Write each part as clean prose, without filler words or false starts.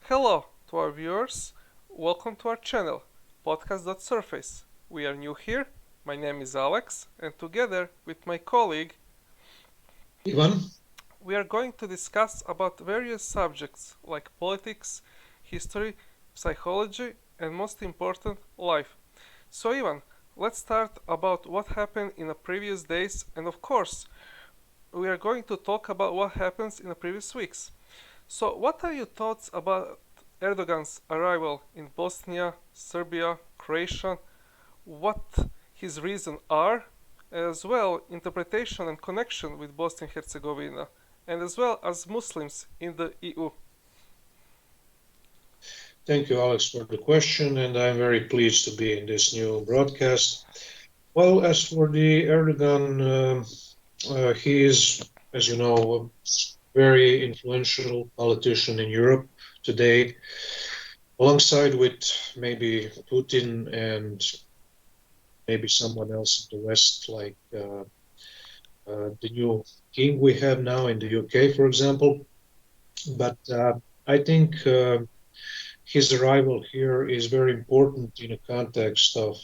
Hello to our viewers. Welcome to our channel, Podcast.Surface. We are new here. My name is Alex, and together with my colleague, Ivan, we are going to discuss about various subjects like politics, history, psychology, and most important, life. So Ivan, let's start about what happened in the previous days, and of course, we are going to talk about what happens in the previous weeks. So, what are your thoughts about Erdogan's arrival in Bosnia, Serbia, Croatia? What his reasons are, as well interpretation and connection with Bosnia and Herzegovina, and as well as Muslims in the EU? thank you, Alex, for the question, and I'm very pleased to be in this new broadcast. Well, as for the Erdogan, he is, as you know, a very influential politician in Europe today, alongside with maybe Putin and maybe someone else in the West, like the new king we have now in the UK, for example. But I think his arrival here is very important in a context of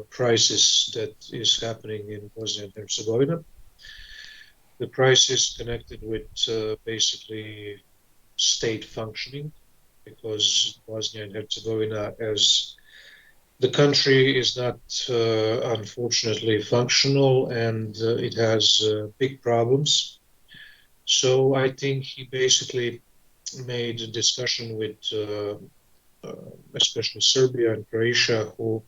crisis that is happening in Bosnia and Herzegovina. The crisis connected with basically state functioning, because Bosnia and Herzegovina, as the country, is not unfortunately functional, and it has big problems. So I think he basically made a discussion with especially Serbia and Croatia, who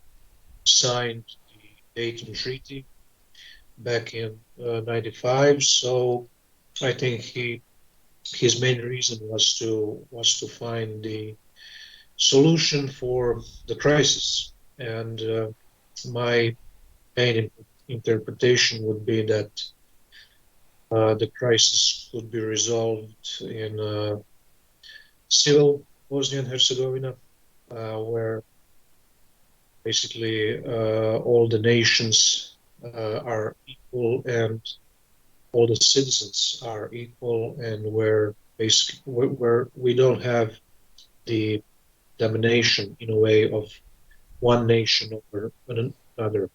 signed the Dayton Treaty back in '95. So I think his main reason was to find the solution for the crisis. And my main interpretation would be that the crisis could be resolved in civil Bosnia and Herzegovina, where basically all the nations are equal and all the citizens are equal, and where basically where we don't have the domination in a way of one nation over another.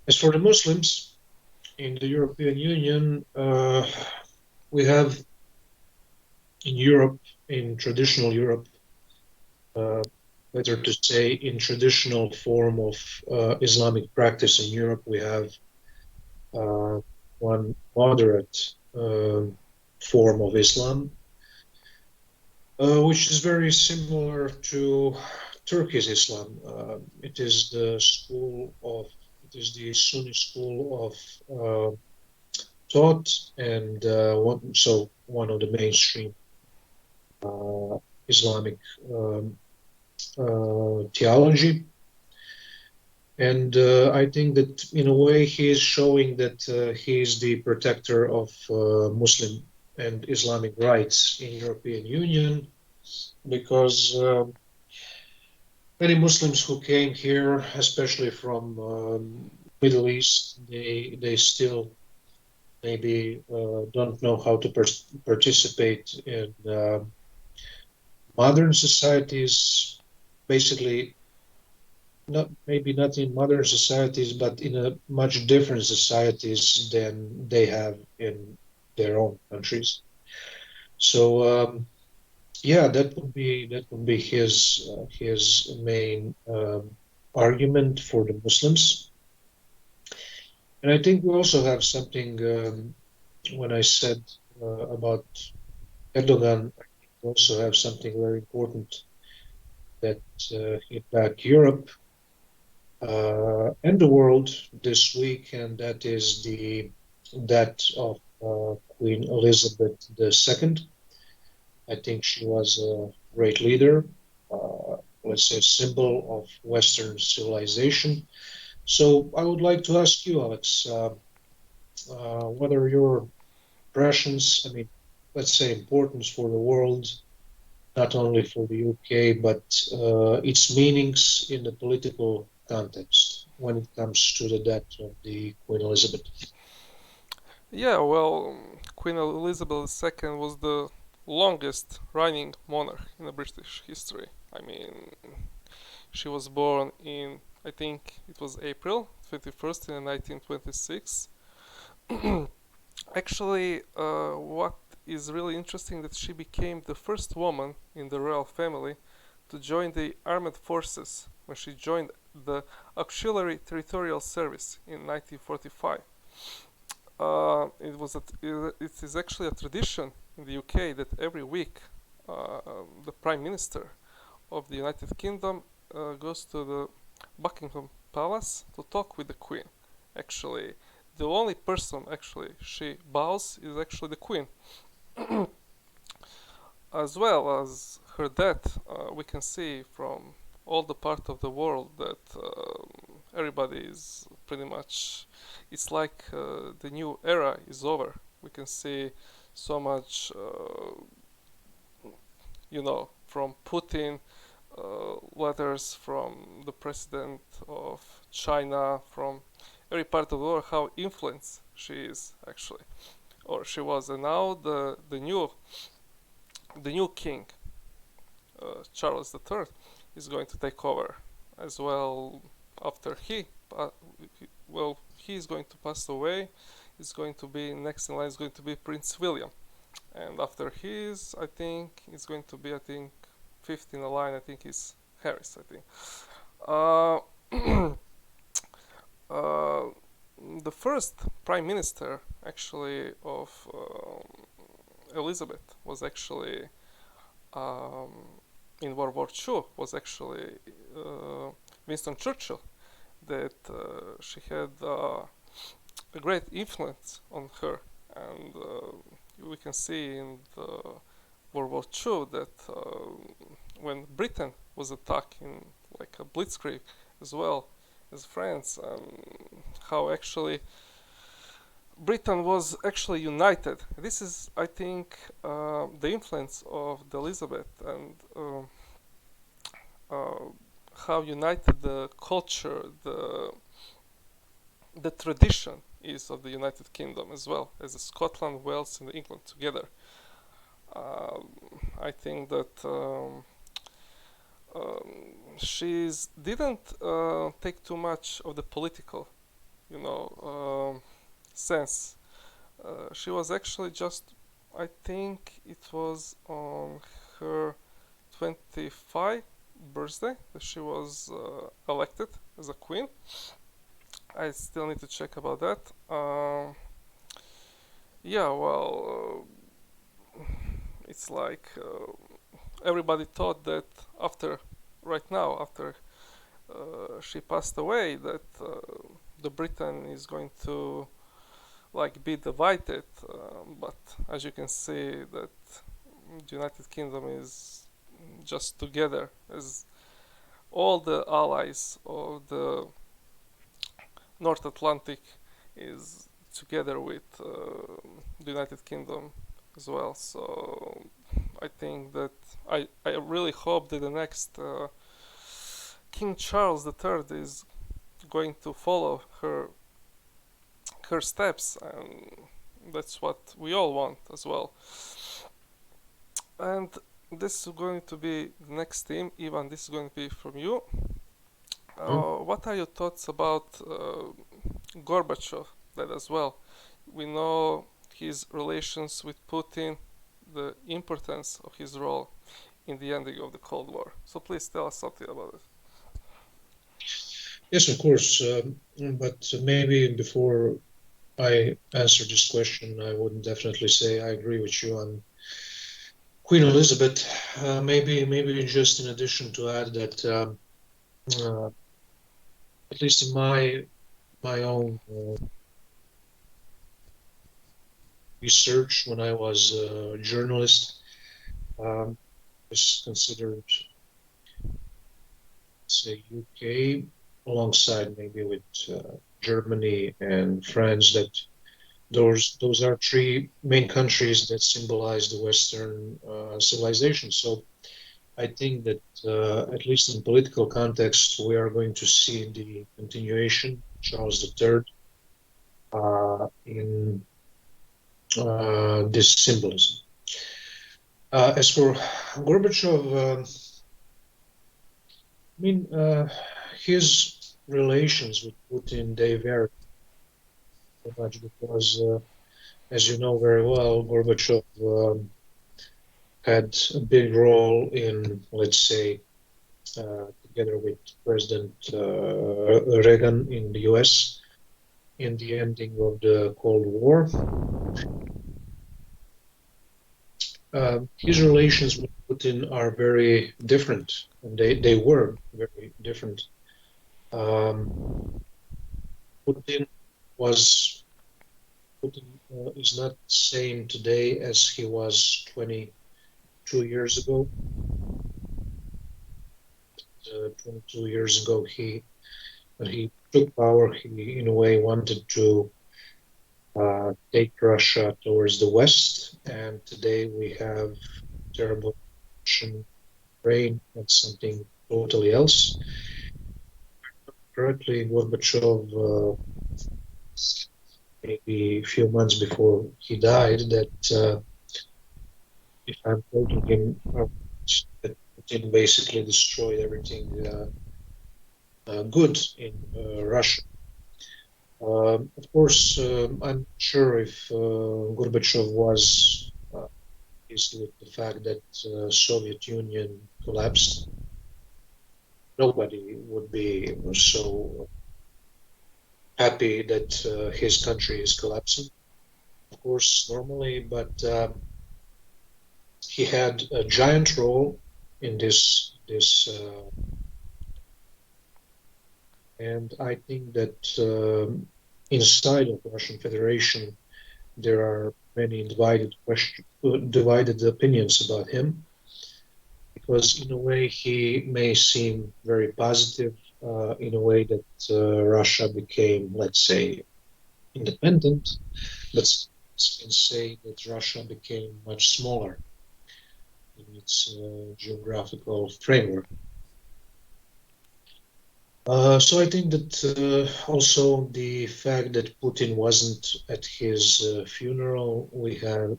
As for the Muslims in the European Union, we have in Europe, in traditional Europe, uh, better to say, in traditional form of Islamic practice in Europe, we have uh, one moderate form of Islam, which is very similar to Turkish Islam. It is the Sunni school of thought, and one of the mainstream Islamic theology. And I think that in a way he is showing that he is the protector of Muslim and Islamic rights in European Union, because many Muslims who came here, especially from Middle East, they still maybe don't know how to participate in modern societies. Basically, not in modern societies, but in a much different societies than they have in their own countries. So yeah, that would be his main argument for the Muslims. And I think we also have something, when I said about Erdogan, I think we also have something very important that hit back Europe and the world this week, and that is the death of Queen Elizabeth II. I think she was a great leader, let's say a symbol of Western civilization. So I would like to ask you, Alex, what are your impressions? I mean, let's say importance for the world, not only for the UK, but its meanings in the political context when it comes to the death of the Queen Elizabeth. Yeah, well, Queen Elizabeth II was the longest reigning monarch in the British history. I mean, she was born in, I think it was April 21st in 1926. Actually, what is really interesting that she became the first woman in the royal family to join the armed forces when she joined the Auxiliary Territorial Service in 1945. It is actually a tradition in the UK that every week the Prime Minister of the United Kingdom goes to the Buckingham Palace to talk with the Queen. Actually, the only person actually she bows is actually the Queen. As well as her death, we can see from all the part of the world that everybody is pretty much. It's like the new era is over. We can see so much, from Putin, letters from the president of China, from every part of the world, how influenced she is actually, or she was, and now the new king, Charles III, is going to take over as well after he is going to pass away. Is going to be next in line is going to be Prince William, and after his, I think it's going to be, I think, fifth in the line. I think is Harris. I think. Uh, the first prime minister actually of Elizabeth was actually um, in World War II was actually Winston Churchill. That she had a great influence on her, and we can see in the World War II that when Britain was attacked in like a blitzkrieg as well as France, how actually Britain was actually united. This is, I think, the influence of the Elizabeth and uh, how united the culture, the tradition is of the United Kingdom as well as Scotland, Wales, and England together. I think that she's didn't take too much of the political, sense. She was actually just, I think it was on her 25th birthday that she was elected as a queen. I still need to check about that. Yeah, well, it's like everybody thought that right now, after she passed away, that the Britain is going to like be divided. But as you can see, that the United Kingdom is just together as all the allies of the North Atlantic is together with the United Kingdom as well. So I think that I really hope that the next King Charles III is going to follow her steps, and that's what we all want as well. And this is going to be the next theme. Ivan, this is going to be from you. What are your thoughts about Gorbachev? That as well. We know his relations with Putin, the importance of his role in the ending of the Cold War. So please tell us something about it. Yes, of course. But maybe before I answer this question, I would definitely say I agree with you on Queen Elizabeth. Maybe just in addition to add that, at least in my own research when I was a journalist, was considered, say, UK alongside maybe with Germany and France, that those are three main countries that symbolize the Western civilization. So I think that at least in political context, we are going to see the continuation, Charles III, in this symbolism. As for Gorbachev, I mean, his relations with Putin, they vary so much because, as you know very well, Gorbachev had a big role in, let's say, together with President Reagan in the US in the ending of the Cold War. His relations with Putin are very different, and they were very different. Um, Putin was Putin is not the same today as he was 22 years ago. 22 years ago, when he took power, he in a way wanted to take Russia towards the west, and today we have terrible Russian Ukraine. That's something totally else. Correctly, Gorbachev, maybe a few months before he died, that if I'm quoting him, that Putin basically destroyed everything good in Russia. Of course, I'm not sure if Gorbachev was pleased with the fact that Soviet Union collapsed. Nobody would be so happy that his country is collapsing, of course, normally, but he had a giant role in this, and I think that inside of Russian Federation there are many divided opinions about him, because in a way he may seem very positive, in a way that Russia became, let's say, independent, but can say that Russia became much smaller in its geographical framework. So I think that also the fact that Putin wasn't at his funeral, we have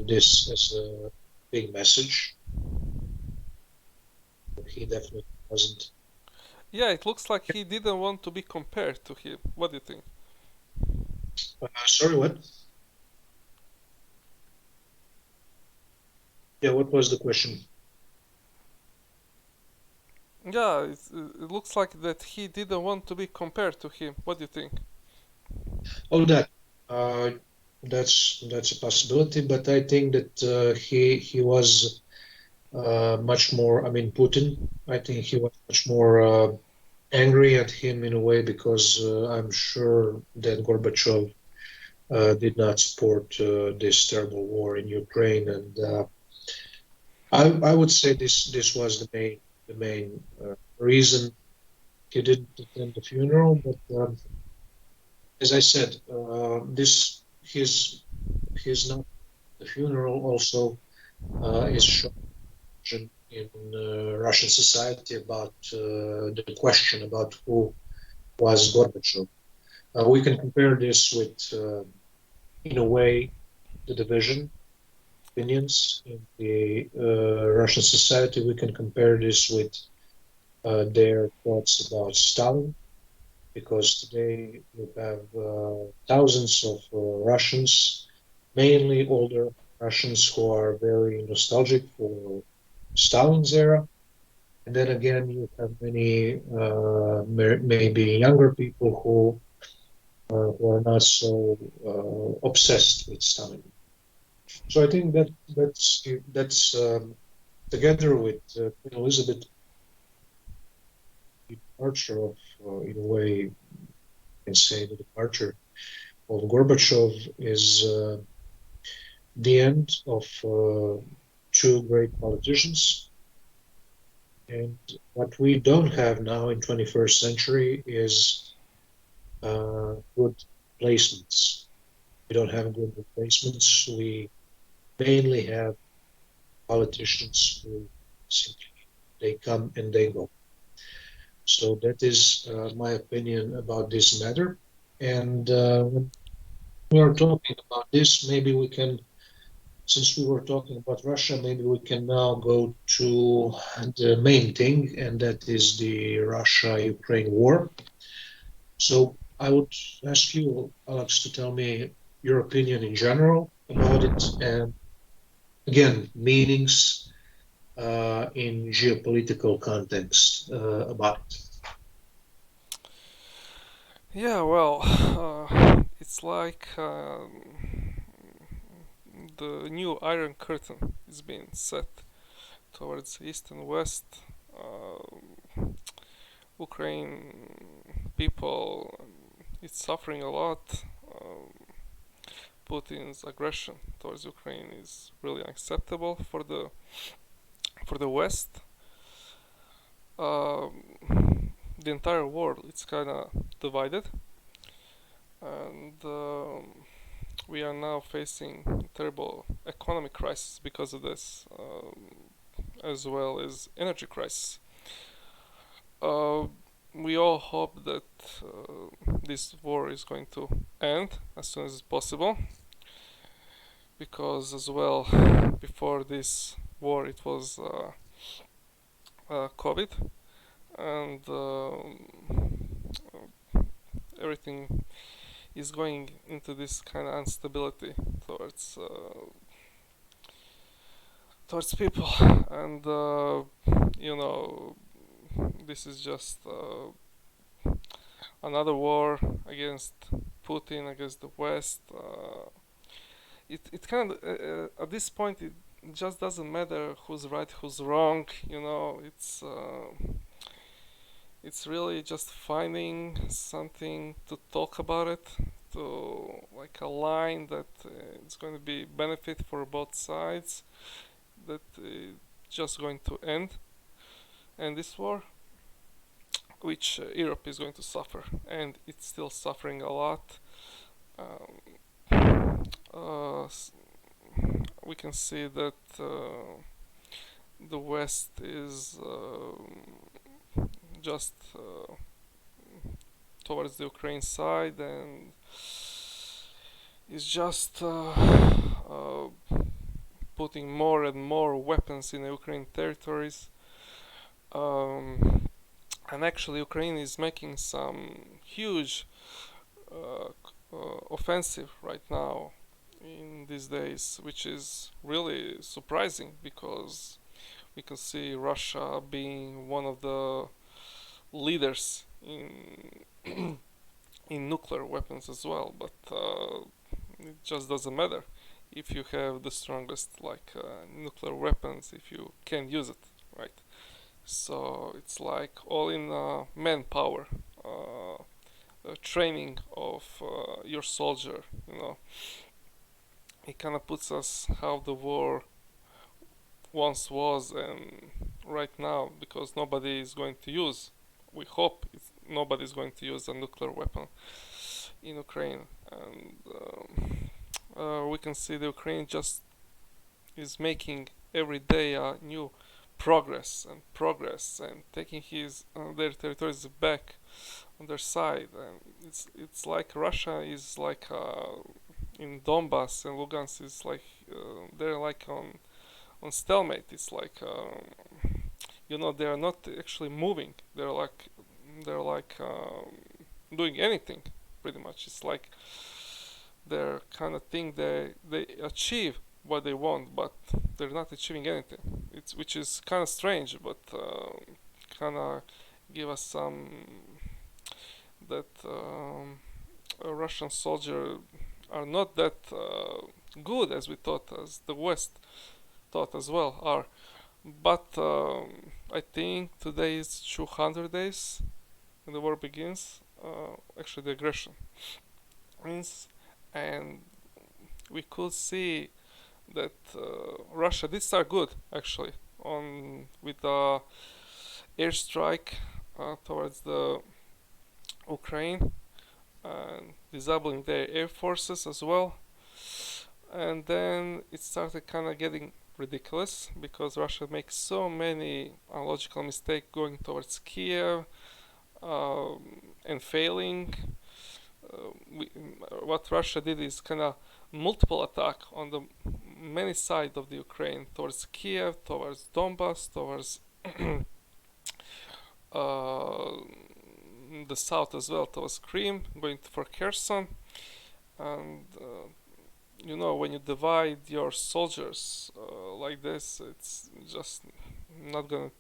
this as a big message. He definitely wasn't. Yeah, it looks like he didn't want to be compared to him. What do you think? Sorry, what? Yeah, what was the question? Yeah, it looks like that he didn't want to be compared to him. What do you think? Oh, uh, that's a possibility, but I think that he was much more. I mean, Putin. I think he was much more angry at him in a way, because I'm sure that Gorbachev did not support this terrible war in Ukraine, and I would say this was the main reason he didn't attend the funeral. But as I said, this his not the funeral also is shown in Russian society about the question about who was Gorbachev. We can compare this with, in a way, the division opinions in the Russian society. We can compare this with their thoughts about Stalin, because today you have thousands of Russians, mainly older Russians, who are very nostalgic for Stalin's era. And then again, you have many maybe younger people who are not so obsessed with Stalin. So I think that's together with Queen Elizabeth, the departure of, in a way, you can say the departure of Gorbachev is the end of two great politicians. And what we don't have now in 21st century is good replacements. We don't have good replacements. We mainly have politicians who simply they come and they go. So that is my opinion about this matter. And when we are talking about this, maybe we can since we were talking about Russia, maybe we can now go to the main thing, and that is the Russia-Ukraine war. So I would ask you, Alex, to tell me your opinion in general about it, and again, meanings in geopolitical context about it. Yeah, well, it's like the new Iron Curtain is being set towards East and West. Ukraine people is suffering a lot. Putin's aggression towards Ukraine is really unacceptable for the West. The entire world it's kind of divided, and we are now facing terrible economic crisis because of this, as well as energy crisis. Uh, we all hope that this war is going to end as soon as possible, because as well before this war it was COVID, and everything is going into this kind of instability towards towards people, and you know, this is just another war against Putin, against the West. It kind of at this point it just doesn't matter who's right, who's wrong. You know, it's really just finding something to talk about it, to like a line that it's going to be benefit for both sides, that just going to end this war, which Europe is going to suffer, and it's still suffering a lot. Uh, we can see that the West is just towards the Ukraine side, and is just putting more and more weapons in the Ukraine territories. And actually, Ukraine is making some huge uh, offensive right now in these days, which is really surprising because we can see Russia being one of the leaders in in nuclear weapons as well, but it just doesn't matter if you have the strongest like nuclear weapons if you can use it, right? So it's like all in manpower, training of your soldier. You know, it kind of puts us how the war once was and right now, because nobody is going to use. We hope nobody is going to use a nuclear weapon in Ukraine, and we can see the Ukraine just is making every day a new progress and taking his their territories back on their side, and it's like Russia is like in Donbass and Lugansk is like they're like on stalemate. It's like you know, they are not actually moving. They're like doing anything pretty much. It's like they're kind of think they achieve what they want, but they're not achieving anything. It's which is kind of strange, but kind of give us some that a Russian soldier are not that good as we thought, as the West thought as well are. But I think today is 200 days when the war begins. Actually, the aggression means, and we could see that Russia did start good actually on with the airstrike towards the Ukraine and disabling their air forces as well. And then it started kind of getting ridiculous because Russia makes so many illogical mistakes going towards Kiev and failing. We, what Russia did is kind of multiple attack on the many sides of the Ukraine, towards Kiev, towards Donbass, towards uh, the south as well, towards Crimea, going for Kherson. And when you divide your soldiers like this, it's just not gonna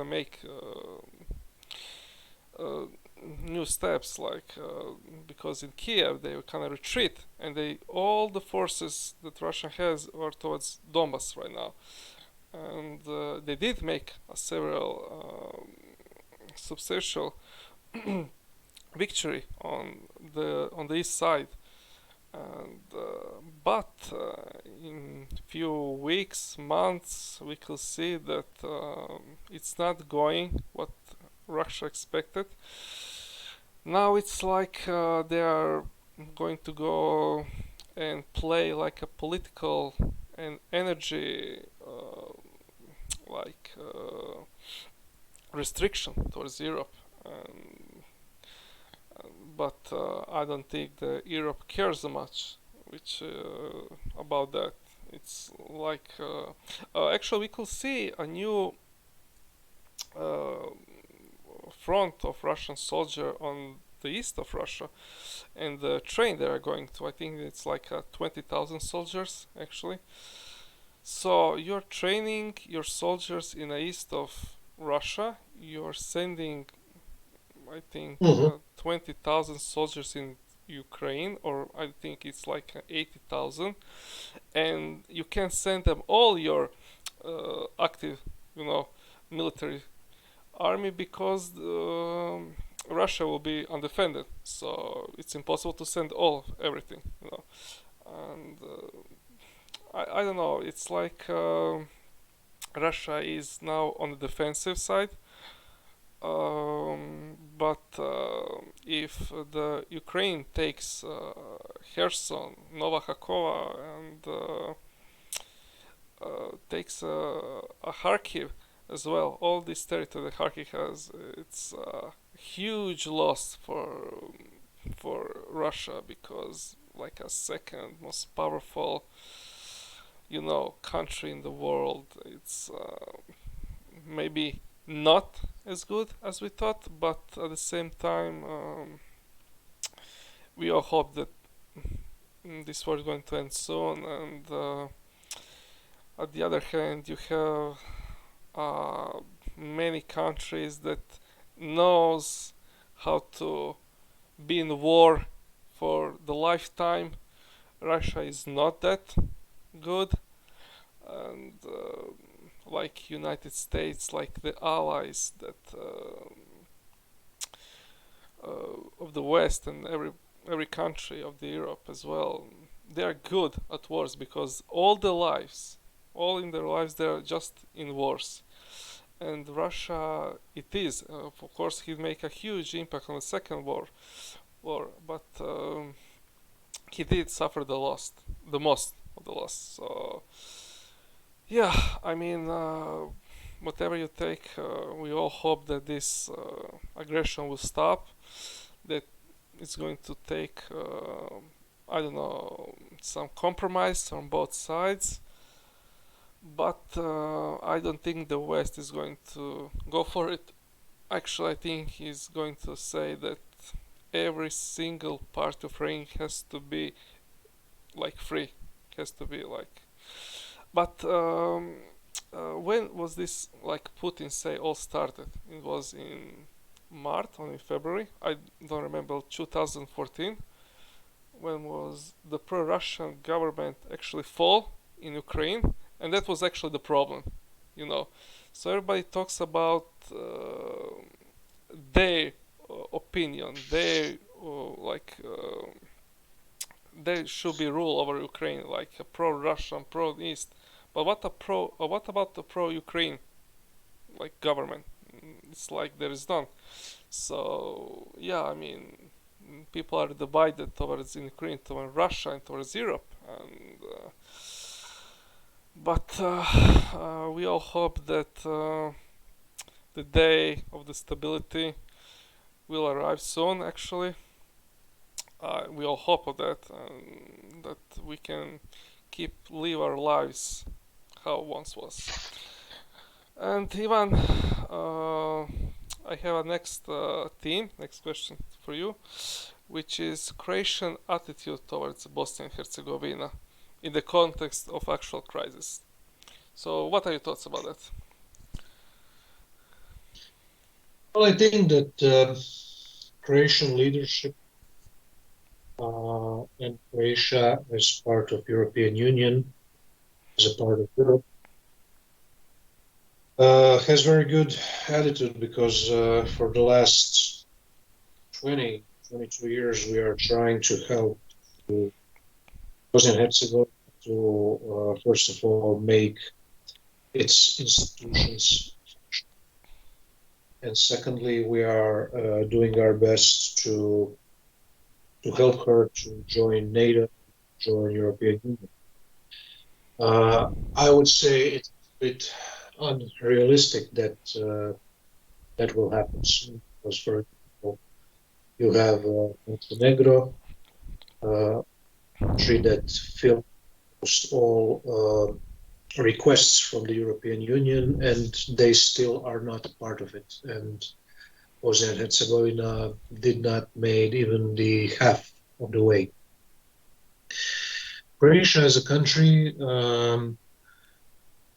make uh, new steps, like because in Kiev they kind of retreat, and all the forces that Russia has are towards Donbass right now, and they did make several substantial victory on the east side, and but in few weeks, months, we could see that it's not going what Russia expected. Now it's like they are going to go and play like a political and energy like restriction towards Europe. But I don't think the Europe cares much which about that. It's like actually we could see a new uh, front of Russian soldier on the east of Russia, and the train they are going to. I think it's like 20,000 soldiers actually. So you're training your soldiers in the east of Russia. You're sending, I think, Hmm. 20,000 soldiers in Ukraine, or I think it's like 80,000, and you can send them all your active, military army, because Russia will be undefended. So it's impossible to send all everything, And I don't know. It's like Russia is now on the defensive side. But if the Ukraine takes Kherson, Nova Kakhovka, and takes a Kharkiv as well, all this territory that Kharkiv has, it's a huge loss for Russia, because like a second most powerful, country in the world, it's maybe not as good as we thought, but at the same time, we all hope that this war is going to end soon. And at the other hand, you have many countries that knows how to be in war for the lifetime. Russia is not that good, and like United States, like the allies that of the West, and every country of the Europe as well, they are good at wars, because all in their lives, they are just in wars. And Russia, it is, of course, he make a huge impact on the second war, but he did suffer the most of the loss. So yeah, I mean, whatever you take, we all hope that this aggression will stop, that it's going to take, I don't know, some compromise on both sides. But I don't think the West is going to go for it. Actually, I think he's going to say that every single part of ring has to be like free, has to be like. But when was this, like Putin say, all started? It was in March or in February. I don't remember. 2014. When was the pro-Russian government actually fall in Ukraine? And that was actually the problem, you know. So everybody talks about their opinion, their like there should be rule over Ukraine, like a pro-Russian, pro-East. But what about the pro-Ukraine, like government? It's like there is none. So yeah, I mean, people are divided towards Ukraine, towards Russia, and towards Europe, and but we all hope that the day of the stability will arrive soon. Actually, we all hope of that, that we can live our lives how it once was. And Ivan, I have a next question for you, which is Croatian attitude towards Bosnia and Herzegovina in the context of actual crisis. So, what are your thoughts about that? Well, I think that Croatian leadership and Croatia as part of European Union, as a part of Europe, has very good attitude because for the last 20, 22 years we are trying to help Bosnia and Herzegovina to first of all make its institutions, and secondly we are doing our best to help her to join NATO, join European Union. I would say it's a bit unrealistic that that will happen soon. Because, for example, you have Montenegro, a country that filled almost all requests from the European Union, and they still are not a part of it. And Bosnia and Herzegovina did not make even the half of the way. Croatia as a country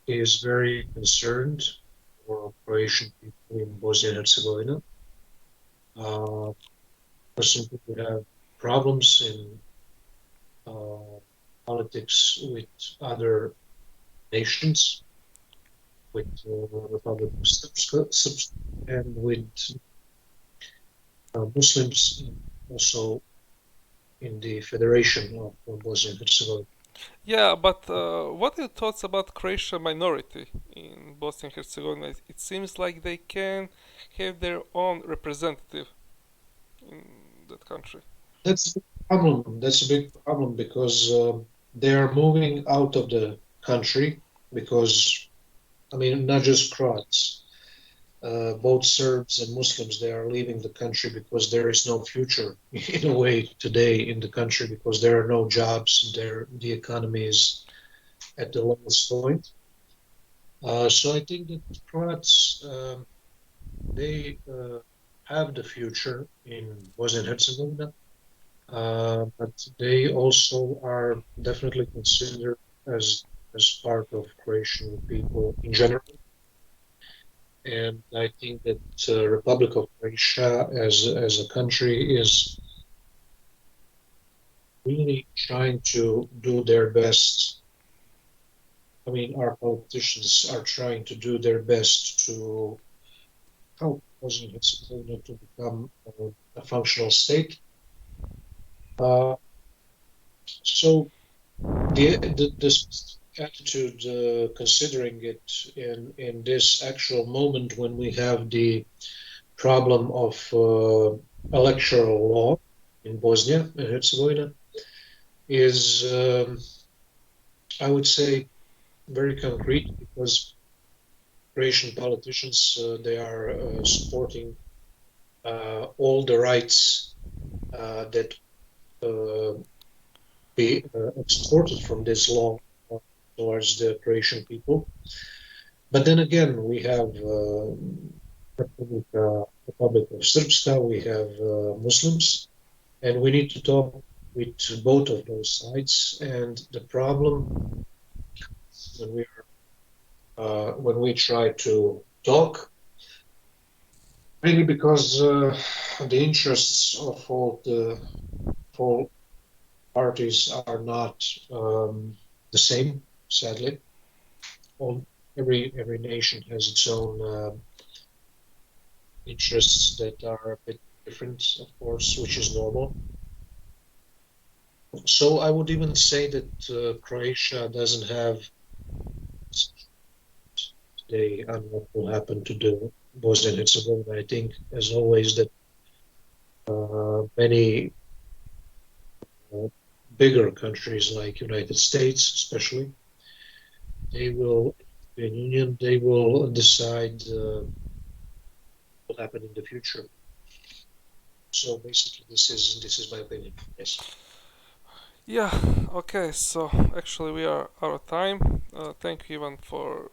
is very concerned for Croatian people in Bosnia and Herzegovina. Some people have problems in politics with other nations, with Republic of Srpska and with Muslims, and also in the Federation of Bosnia and Herzegovina. Yeah, but what are your thoughts about Croatian minority in Bosnia and Herzegovina? It seems like they can have their own representative in that country. That's a big problem. That's a big problem because they are moving out of the country because, I mean, not just Croats. Both Serbs and Muslims, they are leaving the country because there is no future in a way today in the country because there are no jobs. The economy is at the lowest point. So I think that Croats, they have the future in Bosnia and Herzegovina, but they also are definitely considered as part of Croatian people in general. And I think that Republic of Croatia as a country is really trying to do their best. I mean, our politicians are trying to do their best to help Bosnia and Herzegovina to become a functional state. Uh, so this attitude, considering it in this actual moment when we have the problem of electoral law in Bosnia and Herzegovina, is, I would say, very concrete because Croatian politicians they are supporting all the rights that be exported from this law towards the Croatian people. But then again, we have Republic of Srpska, we have Muslims, and we need to talk with both of those sides. And the problem when we try to talk, maybe because the interests of all parties are not the same, sadly. All, every nation has its own interests that are a bit different, of course, which is normal. So I would even say that Croatia doesn't have today on what will happen to the Bosnia and Herzegovina. I think, as always, that many bigger countries like United States, especially, they will, European Union, they will decide what will happen in the future. So basically, this is my opinion. Yes. Yeah, okay, so actually we are out of time. Thank you, Ivan, for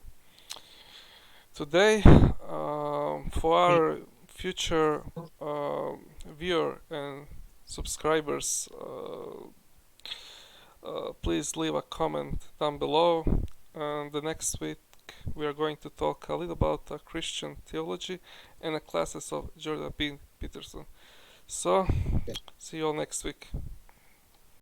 today. For our future viewer and subscribers, please leave a comment down below. And the next week we are going to talk a little about Christian theology and the classes of Jordan B. Peterson. So, Yes. see you all next week.